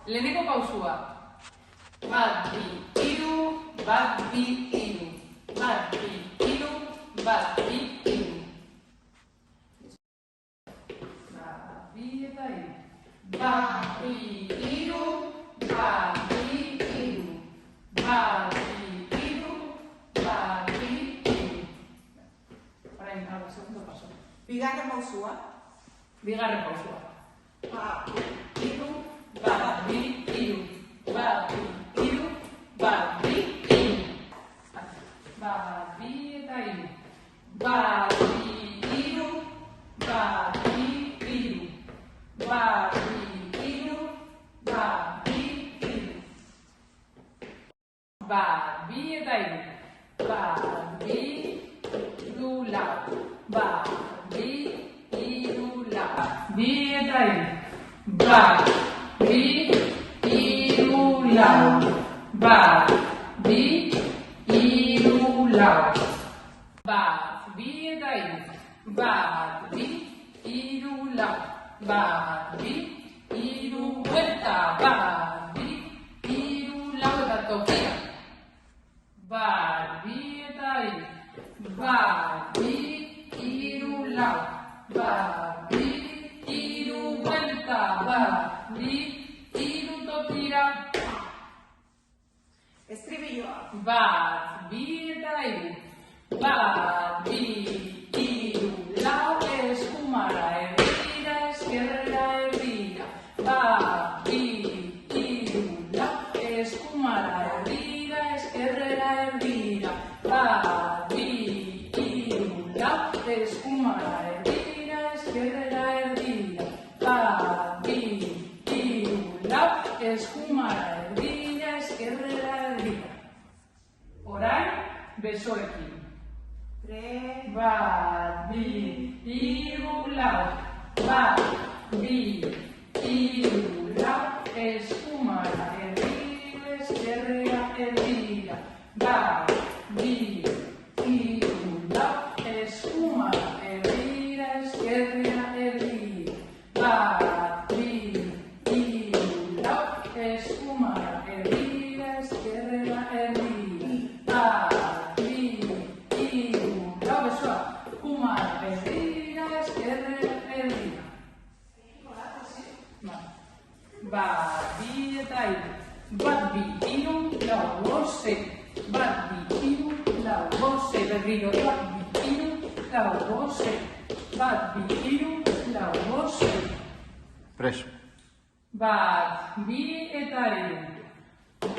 leheneko pausua. Bat, bi, hiru, bat, bi, hiru. Bat, bi, hiru, bat, bi, hiru. Bat, bi eta hiru. Bat, bi, hiru, bat, bi, hiru. Bat, bi, hiru, bat, bi, hiru. Orain, segundo paso. Bigarren pausua. Bigarren pausua. Bat, Hiru, bat, bi, hiru. Bat, bi, hiru, bat, bi, hiru. Bat, bi eta hiru. Bat, bi, hiru, bat, bi, hiru. Bat, bi, hiru, bat, bi, hiru. Bat, bi eta hiru. Bat, bi, hiru, lau. Bat, bi, hiru, lau. Bi eta hiru. Bat, bi, hiru, lau. Bat, bi, hiru, lau. Bat, bi eta hiru. Bat, bi, hiru, lau. Bat, bi, hiru, buelta. Bat, bi, hiru, lau eta tokia. Bat, bi eta hiru. Bat, bi, hiru, lau. Bat, bi, hiru, buelta. Bat, bi, hiru, tokira. estribilloa. Bat, bi eta hiru. Bat, bi, hiru, lau. Eskumara, erdira, eskerrera, erdira. Bat, bi, hiru, lau. Eskumara, erdira, eskerrera, erdira. Bat, bi, hiru, lau. Eskumara, erdira, eskerrera, erdira. Bat, bi, hiru, lau. Eskumara, erdira, eskerrera, erdira. Orain, besoekin. Bat, bi, hiru, lau. Bat, bi, hiru, lau. Eskumara, erdira, eskerrera, erdira. Bat, bi, hiru, lau. Eskumara, erdira, eskerrera, erdira. Bat, bi, hiru, lau. Eskumara, erdira, eskerrera, erdira. Bat, bi, hiru, lau. Besoa. Kumara, erdira, eskerrera, erdira. Bat, bi eta hiru. Bat, bi, hiru, lau, bost. Bat, bi, hiru, lau, bost. Berriro. Bat, bi, hiru, lau, bost. Bat, bi, hiru, lau, bost. Preso. Bat, bi eta hiru.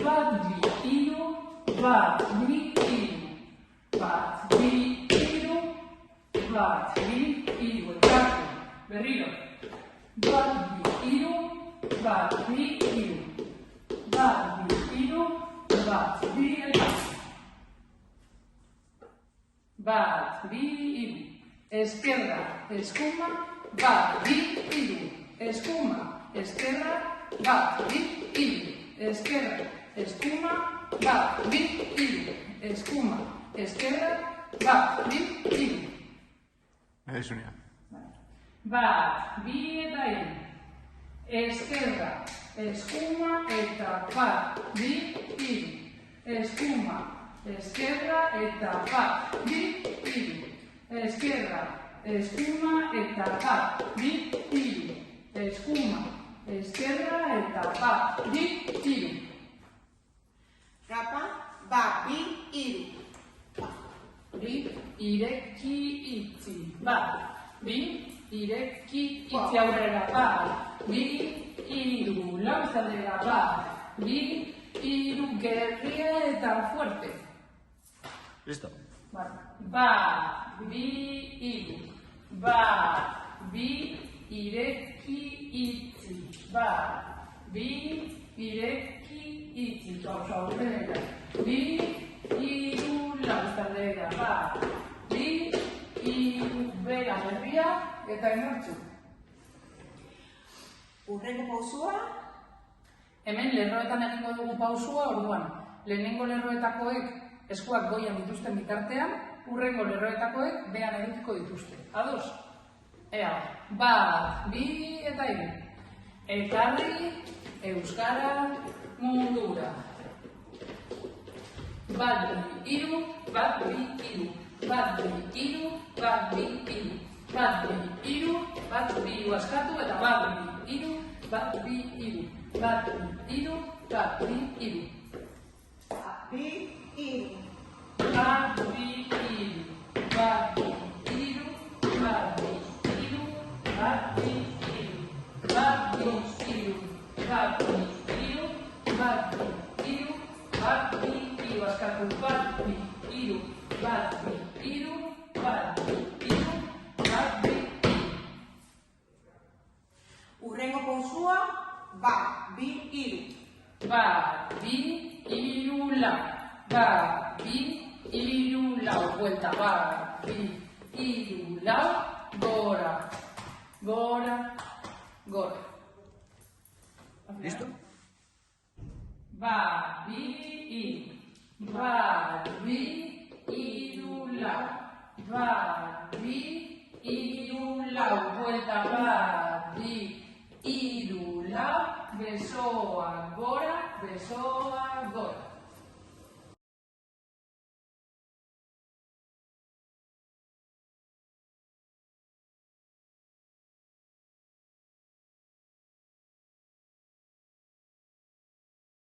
Bat, bi, hiru, bat, bi, hiru. Bat, bi, hiru, bat, bi, hiru. Elkartu. Berriro. Bat, bi, hiru, bat, bi, hiru. Bat, bi, hiru, bat, bi, elkartu. Bat, bi, hiru. Esquerra, eskuma, bat, bi, hiru. Eskuma, esquerra, bat, bi, hiru. Esquerra, eskuma, bat, bi, hiru. Eskuma, esquerra, bat, bi, hiru. Esunia. Bat, bi eta hiru. Esquerra, eskuma eta bat, bi, hiru. Eskuma, esquerra eta bat, bi, hiru. Esquerra, eskuma eta bat, bi, hiru. Eskuma, esquerra eta bat, bi, hiru. Kapa, bat, bi, hiru. Bi, ireki, itzi. Bat, bi, ireki, itzi aurrera. Bat, bi, hiru, lau izaldera. Bat, bi, hiru, gerria eta fuerte. Listo. Bat, bi, hiru. Bat, bi, ireki, itzi. Bat, bi, ireki, itzi. Pausa aurrera. Bi, hiru, lau izaldera. Bat, bi, hiru, bera, gerria eta inortzu. Hurrengo pausua. Hemen lerroetan egingo dugu pausua, orduan. Lehenengo lerroetakoek eskuak goian dituzten bitartean, hurrengo lerroetakoek behan edukiko dituzte. Ados? Ea, bat, bi eta hiru. Ekarri, euskara mundura. Bat bi hiru, bat bi hiru, bat bi hiru, bat bi hiru, bat bi hiru, bat bi hiru askatu eta bat bi hiru, bat bi hiru, bat bi hiru, bat bi hiru. Bat bi hiru. Bat bi hiru, bat bi hiru, bat bi hiru, bat bi hiru, bat bi hiru, bat bi hiru, bat bi hiru, bat bi hiru askatu bat bi hiru, bat bi hiru, bat bi hiru, bat bi hiru. Hurrengo pausua, bat bi hiru. Bat bi hiru lau, bat bi hiru lau, vuelta, bat bi hiru lau, gora, gora, gora. ¿Listo? Bat bi hiru, bat bi hiru lau, bat bi hiru lau, vuelta, bat bi hiru lau, besoa gora, besoa gora.